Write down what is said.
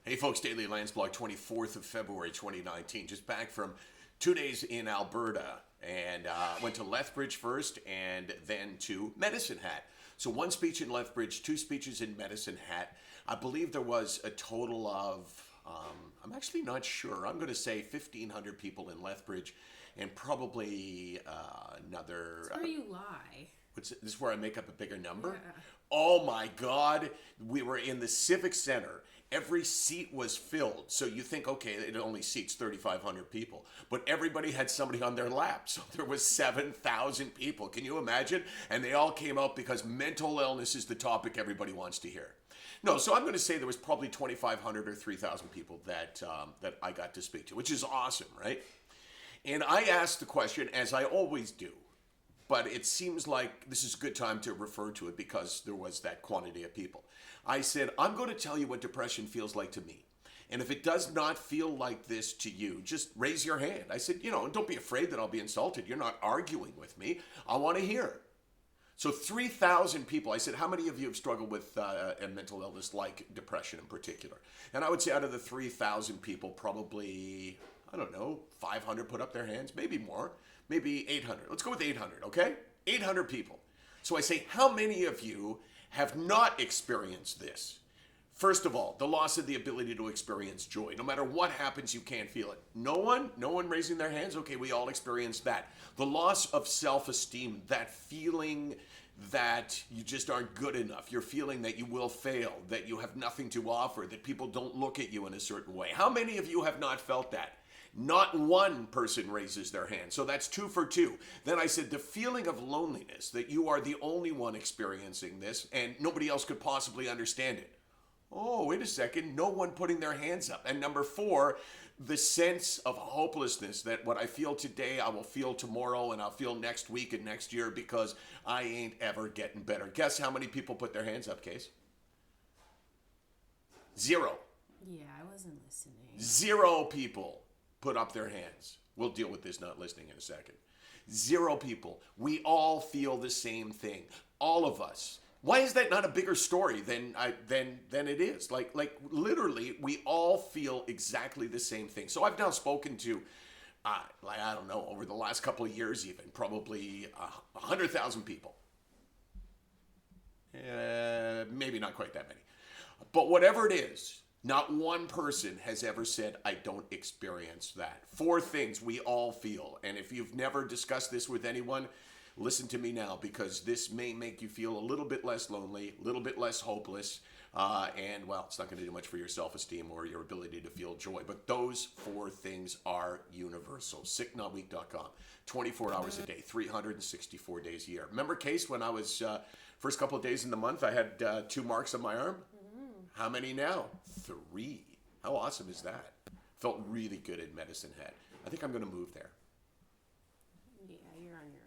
Hey folks, Daily Landsblog, 24th of February 2019. Just back from 2 days in Alberta and went to Lethbridge first and then to Medicine Hat. So one speech in Lethbridge, two speeches in Medicine Hat. I believe there was a total of, I'm actually not sure. I'm going to say 1,500 people in Lethbridge and probably another. That's where you lie. This is where I make up a bigger number? Yeah. Oh my God. We were in the Civic Center. Every seat was filled. So you think, okay, it only seats 3,500 people. But everybody had somebody on their lap. So there was 7,000 people. Can you imagine? And they all came out because mental illness is the topic everybody wants to hear. No, so I'm going to say there was probably 2,500 or 3,000 people that I got to speak to, which is awesome, right? And I asked the question, as I always do, but it seems like this is a good time to refer to it because there was that quantity of people. I said, I'm going to tell you what depression feels like to me. And if it does not feel like this to you, just raise your hand. I said, don't be afraid that I'll be insulted. You're not arguing with me. I want to hear. So 3,000 people. I said, how many of you have struggled with a mental illness like depression in particular? And I would say out of the 3,000 people, probably, 500 put up their hands, maybe more, maybe 800. Let's go with 800, okay? 800 people. So I say, how many of you have not experienced this? First of all, the loss of the ability to experience joy. No matter what happens, you can't feel it. No one raising their hands? Okay, we all experienced that. The loss of self-esteem, that feeling that you just aren't good enough. You're feeling that you will fail, that you have nothing to offer, that people don't look at you in a certain way. How many of you have not felt that? Not one person raises their hand. So that's 2 for 2. Then I said the feeling of loneliness, that you are the only one experiencing this and nobody else could possibly understand it. Oh, wait a second. No one putting their hands up. And number 4, the sense of hopelessness that what I feel today, I will feel tomorrow and I'll feel next week and next year because I ain't ever getting better. Guess how many people put their hands up, Case? 0. Yeah, I wasn't listening. 0 people put up their hands. We'll deal with this not listening in a second. 0 people. We all feel the same thing. All of us. Why is that not a bigger story than it is? Like literally, we all feel exactly the same thing. So I've now spoken to, over the last couple of years even, probably 100,000 people. Maybe not quite that many. But whatever it is, not one person has ever said, I don't experience that. 4 things we all feel. And if you've never discussed this with anyone, listen to me now, because this may make you feel a little bit less lonely, a little bit less hopeless, and it's not going to do much for your self-esteem or your ability to feel joy. But those 4 things are universal. SickNotWeak.com. 24 hours a day, 364 days a year. Remember, Case, when I was first couple of days in the month, I had 2 marks on my arm? How many now? 3. How awesome is that? Felt really good in Medicine Hat. I think I'm going to move there. Yeah, you're on your